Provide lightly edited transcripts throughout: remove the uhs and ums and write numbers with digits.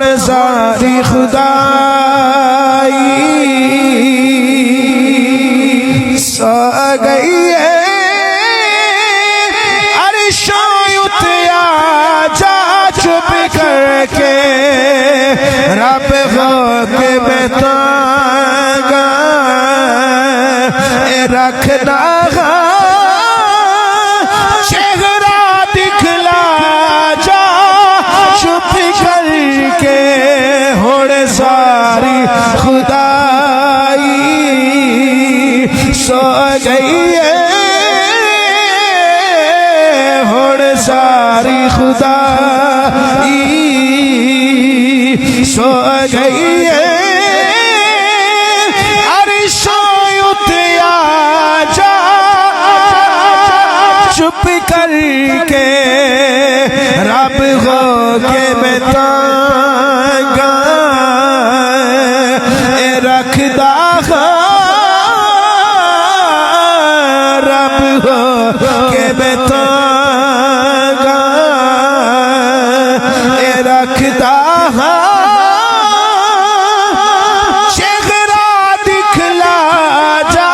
हुण सारी खुदाई सो गई है। अरशों उतया जा चुप करके रब हो के बेतांगा रखना चेहरा दिखला जा चुप करके हुण सारी खुदाई सो गई है। हुण सारी खुदाई सो गई है। चुप करके रब हो के बेतांगा रखदा रब हो के बेतांगा रखदा चेहरा दिखला जा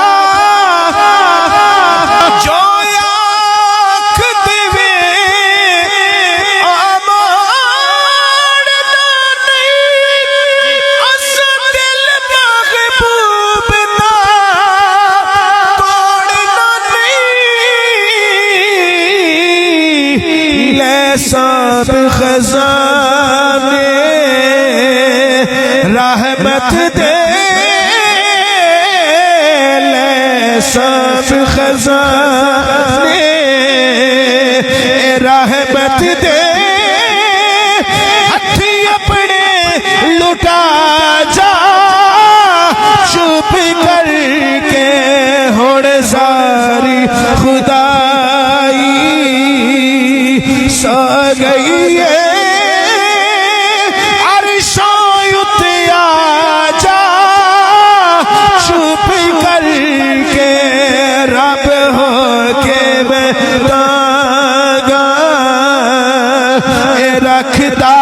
सब खजाने रहमत दे ले सब खजाने रहमत दे हथी अपने लुटा जा चुप करके हुण सारी खुदाई सो गई है। अरशों उतया जा चुप करके रब हो के बेतांगा रखता